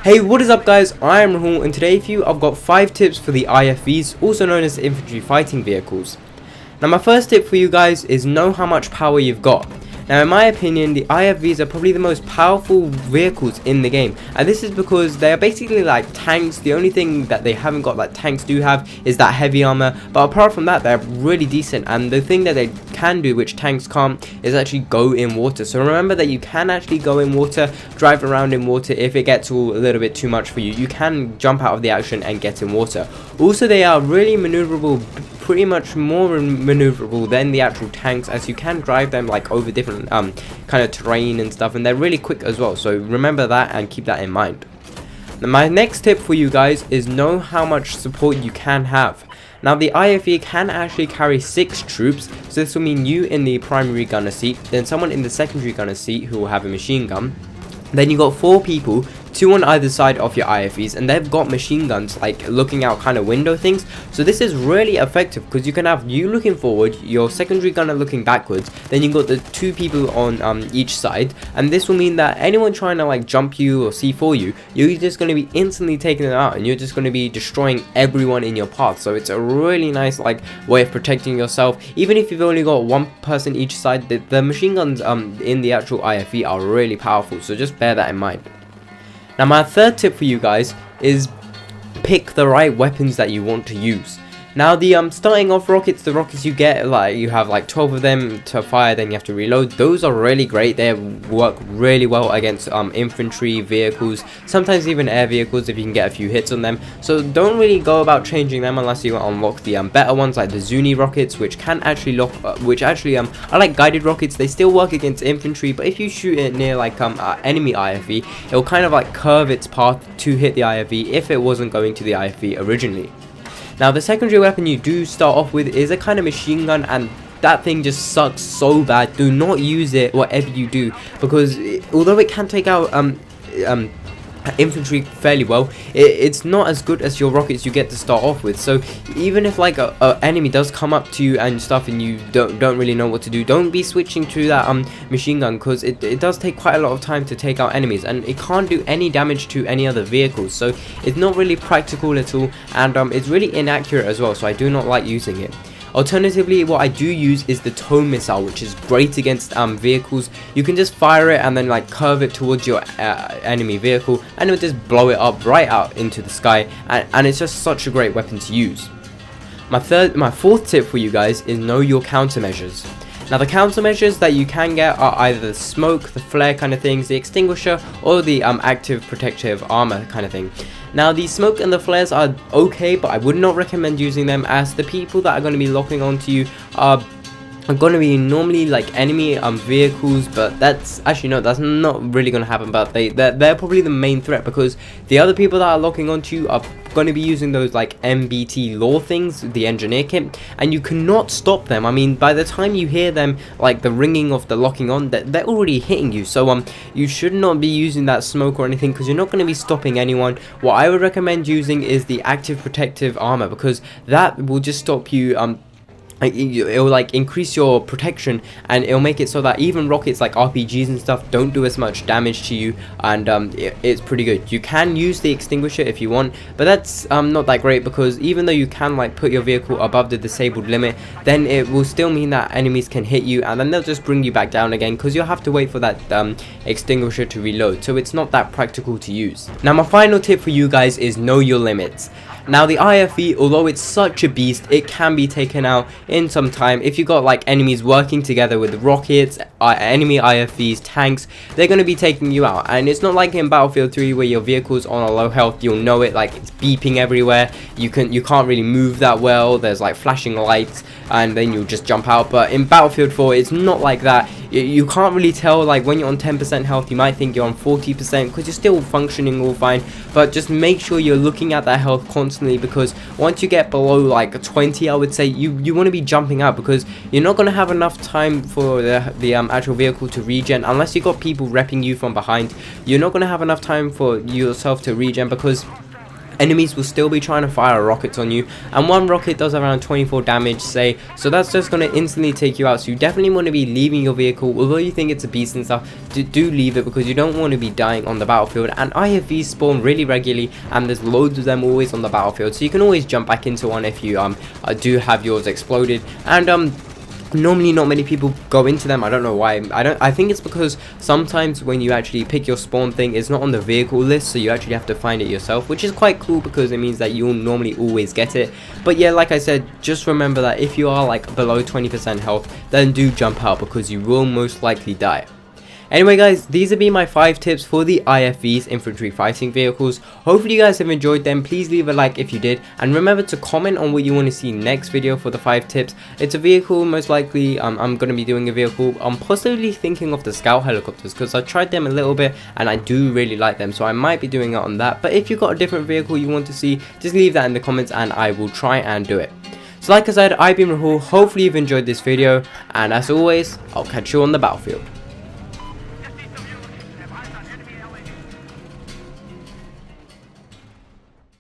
Hey, what is up guys, I am Rahul, and today for you I've got 5 tips for the IFVs, also known as infantry fighting vehicles. Now my first tip for you guys is know how much power you've got. Now in my opinion, the IFVs are probably the most powerful vehicles in the game, and this is because they are basically like tanks. The only thing that they haven't got that tanks do have is that heavy armor, but apart from that they're really decent. And the thing that they can do, which tanks can't, is actually go in water. So remember that you can actually go in water, drive around in water. If it gets all a little bit too much for you, you can jump out of the action and get in water. Also, they are really maneuverable, pretty much more maneuverable than the actual tanks, as you can drive them like over different kind of terrain and stuff, and they're really quick as well. So remember that and keep that in mind. Now my next tip for you guys is know how much support you can have. Now the IFV can actually carry 6 troops, so this will mean you in the primary gunner seat, then someone in the secondary gunner seat who will have a machine gun, then you got 4 people, 2 on either side of your IFVs, and they've got machine guns like looking out kind of window things. So this is really effective because you can have you looking forward, your secondary gunner looking backwards, then you got the 2 people on each side, and this will mean that anyone trying to like jump you or C4 you, you're just going to be instantly taking it out, and you're just going to be destroying everyone in your path. So it's a really nice like way of protecting yourself. Even if you've only got 1 person each side, the machine guns in the actual IFV are really powerful, so just bear that in mind. Now my third tip for you guys is pick the right weapons that you want to use. Now the starting off rockets, the rockets you get, like you have like 12 of them to fire, then you have to reload. Those are really great. They work really well against infantry vehicles, sometimes even air vehicles if you can get a few hits on them. So don't really go about changing them unless you unlock the better ones like the Zuni rockets, which can actually lock I like guided rockets. They still work against infantry, but if you shoot it near like enemy IFV, it will kind of like curve its path to hit the IFV if it wasn't going to the IFV originally. Now the secondary weapon you do start off with is a kind of machine gun, and that thing just sucks so bad. Do not use it whatever you do, because although it can take out infantry fairly well, it's not as good as your rockets you get to start off with. So even if like a enemy does come up to you and stuff and you don't really know what to do, don't be switching to that machine gun, because it does take quite a lot of time to take out enemies, and it can't do any damage to any other vehicles. So it's not really practical at all, and it's really inaccurate as well, so I do not like using it. Alternatively, what I do use is the tow missile, which is great against vehicles. You can just fire it and then like curve it towards your enemy vehicle, and it will just blow it up right out into the sky, and it's just such a great weapon to use. My fourth tip for you guys is know your countermeasures. Now the countermeasures that you can get are either the smoke, the flare kind of things, the extinguisher, or the active protective armor kind of thing. Now the smoke and the flares are okay, but I would not recommend using them, as the people that are going to be locking onto you are going to be normally like enemy vehicles. But that's actually no, that's not really going to happen, but they're probably the main threat, because the other people that are locking onto you are going to be using those like MBT law things, the engineer kit, and you cannot stop them. I mean, by the time you hear them, like the ringing of the locking on, they're already hitting you. So you should not be using that smoke or anything, because you're not going to be stopping anyone. What I would recommend using is the active protective armor, because that will just stop you it'll like increase your protection, and it'll make it so that even rockets like RPGs and stuff don't do as much damage to you, and it's pretty good. You can use the extinguisher if you want, but that's not that great, because even though you can like put your vehicle above the disabled limit, then it will still mean that enemies can hit you, and then they'll just bring you back down again, because you'll have to wait for that extinguisher to reload. So it's not that practical to use. Now my final tip for you guys is know your limits. Now the IFV, although it's such a beast, it can be taken out in some time. If you got like enemies working together with rockets, enemy IFVs, tanks, they're going to be taking you out. And it's not like in Battlefield 3 where your vehicle's on a low health. You'll know it, like it's beeping everywhere. You can't really move that well. There's like flashing lights, and then you'll just jump out. But in Battlefield 4, it's not like that. You can't really tell. Like when you're on 10% health, you might think you're on 40% because you're still functioning all fine, but just make sure you're looking at that health constantly, because once you get below like 20, I would say you want to be jumping out, because you're not going to have enough time for the actual vehicle to regen unless you got people repping you from behind. You're not going to have enough time for yourself to regen, because enemies will still be trying to fire rockets on you, and one rocket does around 24 damage, say, so that's just going to instantly take you out. So you definitely want to be leaving your vehicle. Although you think it's a beast and stuff, do leave it, because you don't want to be dying on the battlefield. And IFVs spawn really regularly, and there's loads of them always on the battlefield, so you can always jump back into one if you do have yours exploded. And normally not many people go into them. I don't know why. I think it's because sometimes when you actually pick your spawn thing, it's not on the vehicle list, so you actually have to find it yourself, which is quite cool because it means that you'll normally always get it. But yeah, like I said, just remember that if you are like below 20% health, then do jump out, because you will most likely die. Anyway guys, these have been my 5 tips for the IFVs, infantry fighting vehicles. Hopefully you guys have enjoyed them. Please leave a like if you did, and remember to comment on what you want to see next video for the 5 tips. It's a vehicle, most likely I'm going to be doing a vehicle. I'm possibly thinking of the scout helicopters, because I tried them a little bit and I do really like them, so I might be doing it on that. But if you've got a different vehicle you want to see, just leave that in the comments and I will try and do it. So like I said, I've been Rahul. Hopefully you've enjoyed this video, and as always, I'll catch you on the battlefield.